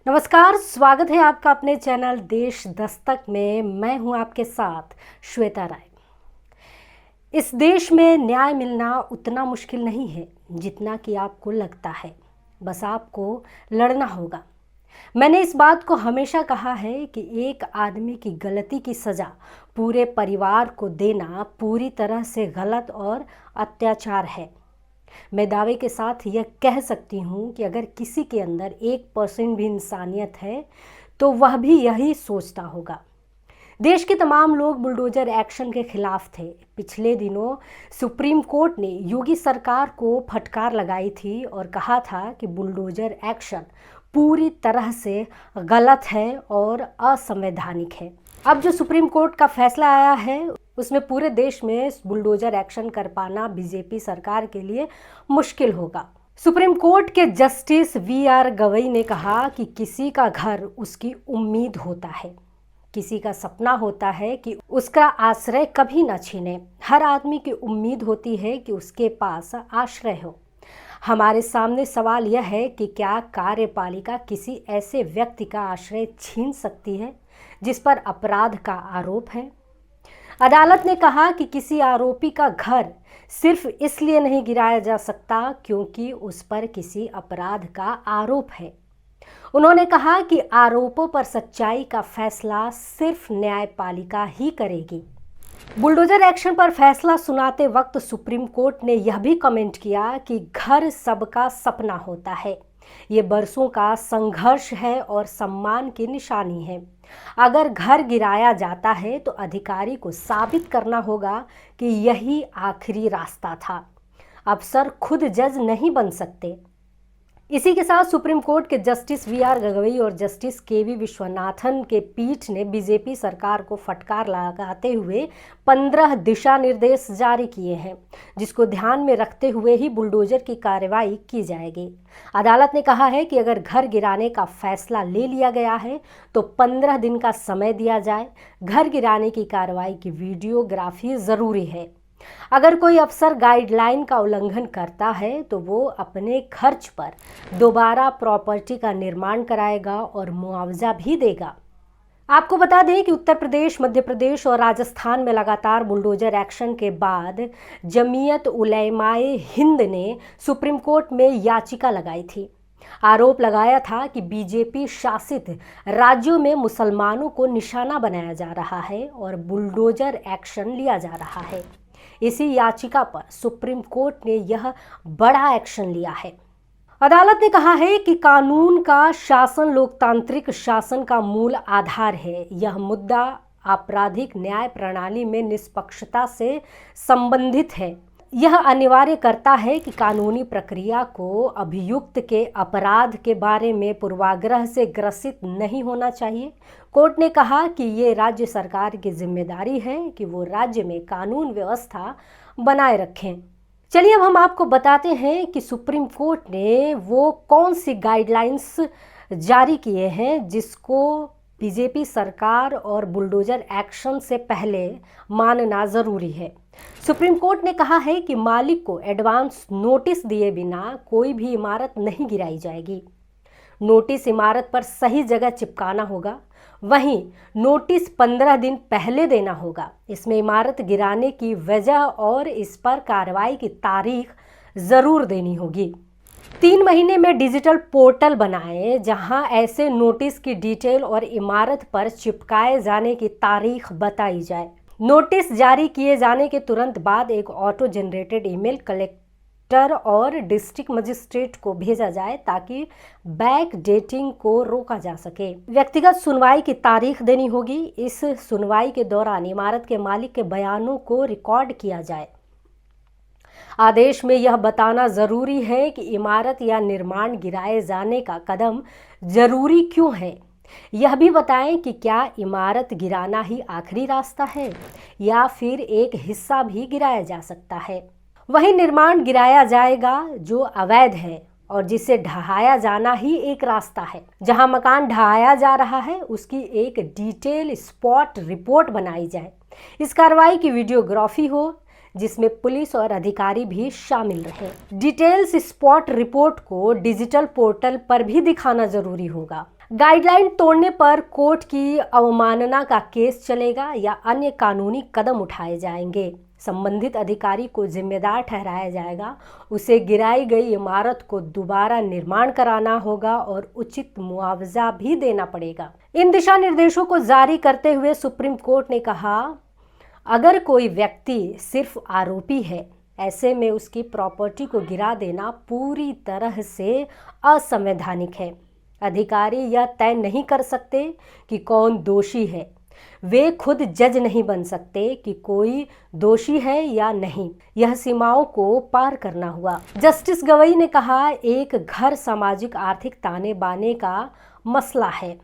नमस्कार, स्वागत है आपका अपने चैनल देश दस्तक में। मैं हूं आपके साथ श्वेता राय। इस देश में न्याय मिलना उतना मुश्किल नहीं है जितना कि आपको लगता है। बस आपको लड़ना होगा। मैंने इस बात को हमेशा कहा है कि एक आदमी की गलती की सज़ा पूरे परिवार को देना पूरी तरह से गलत और अत्याचार है। मैं दावे के साथ यह कह सकती हूँ कि अगर किसी के अंदर 1% भी इंसानियत है तो वह भी यही सोचता होगा। देश के तमाम लोग बुलडोजर एक्शन के खिलाफ थे। पिछले दिनों सुप्रीम कोर्ट ने योगी सरकार को फटकार लगाई थी और कहा था कि बुलडोजर एक्शन पूरी तरह से गलत है और असंवैधानिक है। अब जो सुप्रीम कोर्ट का फैसला आया है उसमें पूरे देश में बुलडोजर एक्शन कर पाना बीजेपी सरकार के लिए मुश्किल होगा। सुप्रीम कोर्ट के जस्टिस वी.आर. गवई ने कहा कि किसी का घर उसकी उम्मीद होता है, किसी का सपना होता है कि उसका आश्रय कभी न छीने। हर आदमी की उम्मीद होती है कि उसके पास आश्रय हो। हमारे सामने सवाल यह है कि क्या कार्यपालिका किसी ऐसे व्यक्ति का आश्रय छीन सकती है जिस पर अपराध का आरोप है? अदालत ने कहा कि किसी आरोपी का घर सिर्फ इसलिए नहीं गिराया जा सकता क्योंकि उस पर किसी अपराध का आरोप है। उन्होंने कहा कि आरोपों पर सच्चाई का फैसला सिर्फ न्यायपालिका ही करेगी। बुलडोजर एक्शन पर फैसला सुनाते वक्त सुप्रीम कोर्ट ने यह भी कमेंट किया कि घर सबका सपना होता है। ये बरसों का संघर्ष है और सम्मान की निशानी है। अगर घर गिराया जाता है तो अधिकारी को साबित करना होगा कि यही आखिरी रास्ता था। अफसर खुद जज नहीं बन सकते। इसी के साथ सुप्रीम कोर्ट के जस्टिस वी.आर. गवई और जस्टिस के.वी. विश्वनाथन के पीठ ने बीजेपी सरकार को फटकार लगाते हुए 15 दिशा निर्देश जारी किए हैं, जिसको ध्यान में रखते हुए ही बुलडोजर की कार्रवाई की जाएगी। अदालत ने कहा है कि अगर घर गिराने का फैसला ले लिया गया है तो 15 दिन का समय दिया जाए। घर गिराने की कार्रवाई की वीडियोग्राफी ज़रूरी है। अगर कोई अफसर गाइडलाइन का उल्लंघन करता है तो वो अपने खर्च पर दोबारा प्रॉपर्टी का निर्माण कराएगा और मुआवजा भी देगा। आपको बता दें कि उत्तर प्रदेश, मध्य प्रदेश और राजस्थान में लगातार बुलडोजर एक्शन के बाद जमीयत उलैमाए हिंद ने सुप्रीम कोर्ट में याचिका लगाई थी। आरोप लगाया था कि बीजेपी शासित राज्यों में मुसलमानों को निशाना बनाया जा रहा है और बुलडोजर एक्शन लिया जा रहा है। इसी याचिका पर सुप्रीम कोर्ट ने यह बड़ा एक्शन लिया है। अदालत ने कहा है कि कानून का शासन लोकतांत्रिक शासन का मूल आधार है। यह मुद्दा आपराधिक न्याय प्रणाली में निष्पक्षता से संबंधित है। यह अनिवार्य करता है कि कानूनी प्रक्रिया को अभियुक्त के अपराध के बारे में पूर्वाग्रह से ग्रसित नहीं होना चाहिए। कोर्ट ने कहा कि ये राज्य सरकार की जिम्मेदारी है कि वो राज्य में कानून व्यवस्था बनाए रखें। चलिए अब हम आपको बताते हैं कि सुप्रीम कोर्ट ने वो कौन सी गाइडलाइंस जारी किए हैं जिसको बीजेपी सरकार और बुलडोजर एक्शन से पहले मानना ज़रूरी है। सुप्रीम कोर्ट ने कहा है कि मालिक को एडवांस नोटिस दिए बिना कोई भी इमारत नहीं गिराई जाएगी। नोटिस इमारत पर सही जगह चिपकाना होगा। वहीं नोटिस 15 दिन पहले देना होगा। इसमें इमारत गिराने की वजह और इस पर कार्रवाई की तारीख ज़रूर देनी होगी। 3 महीने में डिजिटल पोर्टल बनाएं जहां ऐसे नोटिस की डिटेल और इमारत पर चिपकाए जाने की तारीख बताई जाए। नोटिस जारी किए जाने के तुरंत बाद एक ऑटो जनरेटेड ईमेल कलेक्टर और डिस्ट्रिक्ट मजिस्ट्रेट को भेजा जाए ताकि बैक डेटिंग को रोका जा सके। व्यक्तिगत सुनवाई की तारीख देनी होगी। इस सुनवाई के दौरान इमारत के मालिक के बयानों को रिकॉर्ड किया जाए। आदेश में यह बताना जरूरी है कि इमारत या निर्माण गिराए जाने का कदम जरूरी क्यों है। यह भी बताएं कि क्या इमारत गिराना ही आखिरी रास्ता है या फिर एक हिस्सा भी गिराया जा सकता है। वही निर्माण गिराया जाएगा जो अवैध है और जिसे ढहाया जाना ही एक रास्ता है। जहां मकान ढहाया जा रहा है उसकी एक डिटेल स्पॉट रिपोर्ट बनाई जाए। इस कार्रवाई की वीडियोग्राफी हो जिसमें पुलिस और अधिकारी भी शामिल रहे। डिटेल्स स्पॉट रिपोर्ट को डिजिटल पोर्टल पर भी दिखाना जरूरी होगा। गाइडलाइन तोड़ने पर कोर्ट की अवमानना का केस चलेगा या अन्य कानूनी कदम उठाए जाएंगे। संबंधित अधिकारी को जिम्मेदार ठहराया जाएगा। उसे गिराई गई इमारत को दोबारा निर्माण कराना होगा और उचित मुआवजा भी देना पड़ेगा। इन दिशा निर्देशों को जारी करते हुए सुप्रीम कोर्ट ने कहा, अगर कोई व्यक्ति सिर्फ आरोपी है, ऐसे में उसकी प्रॉपर्टी को गिरा देना पूरी तरह से असंवैधानिक है। अधिकारी यह तय नहीं कर सकते कि कौन दोषी है। वे खुद जज नहीं बन सकते कि कोई दोषी है या नहीं। यह सीमाओं को पार करना हुआ। जस्टिस गवई ने कहा, एक घर सामाजिक आर्थिक ताने बाने का मसला है।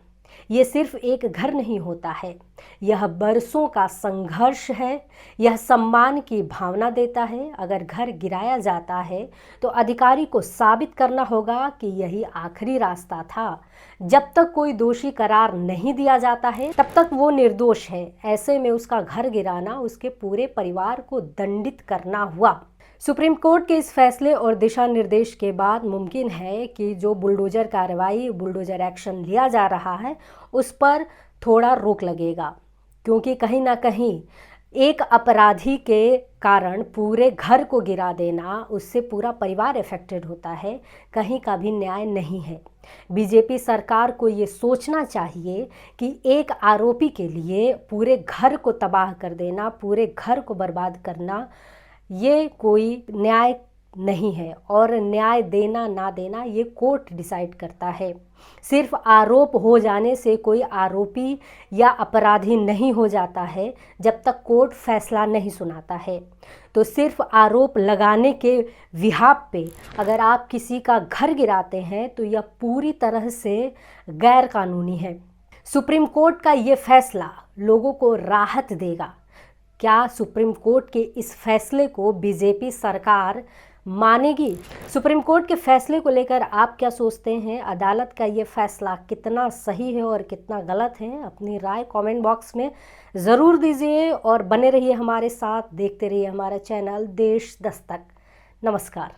ये सिर्फ एक घर नहीं होता है, यह बरसों का संघर्ष है। यह सम्मान की भावना देता है। अगर घर गिराया जाता है तो अधिकारी को साबित करना होगा कि यही आखिरी रास्ता था। जब तक कोई दोषी करार नहीं दिया जाता है तब तक वो निर्दोष है। ऐसे में उसका घर गिराना उसके पूरे परिवार को दंडित करना हुआ। सुप्रीम कोर्ट के इस फैसले और दिशा निर्देश के बाद मुमकिन है कि जो बुलडोजर कार्रवाई, बुलडोजर एक्शन लिया जा रहा है उस पर थोड़ा रोक लगेगा, क्योंकि कहीं ना कहीं एक अपराधी के कारण पूरे घर को गिरा देना, उससे पूरा परिवार अफेक्टेड होता है, कहीं का भी न्याय नहीं है। बीजेपी सरकार को ये सोचना चाहिए कि एक आरोपी के लिए पूरे घर को तबाह कर देना, पूरे घर को बर्बाद करना, ये कोई न्याय नहीं है। और न्याय देना ना देना ये कोर्ट डिसाइड करता है। सिर्फ आरोप हो जाने से कोई आरोपी या अपराधी नहीं हो जाता है जब तक कोर्ट फैसला नहीं सुनाता है। तो सिर्फ आरोप लगाने के विहाप पे अगर आप किसी का घर गिराते हैं तो यह पूरी तरह से गैर कानूनी है। सुप्रीम कोर्ट का ये फैसला लोगों को राहत देगा। क्या सुप्रीम कोर्ट के इस फैसले को बीजेपी सरकार मानेगी? सुप्रीम कोर्ट के फैसले को लेकर आप क्या सोचते हैं? अदालत का ये फैसला कितना सही है और कितना गलत है? अपनी राय कमेंट बॉक्स में ज़रूर दीजिए और बने रहिए हमारे साथ, देखते रहिए हमारा चैनल देश दस्तक। नमस्कार।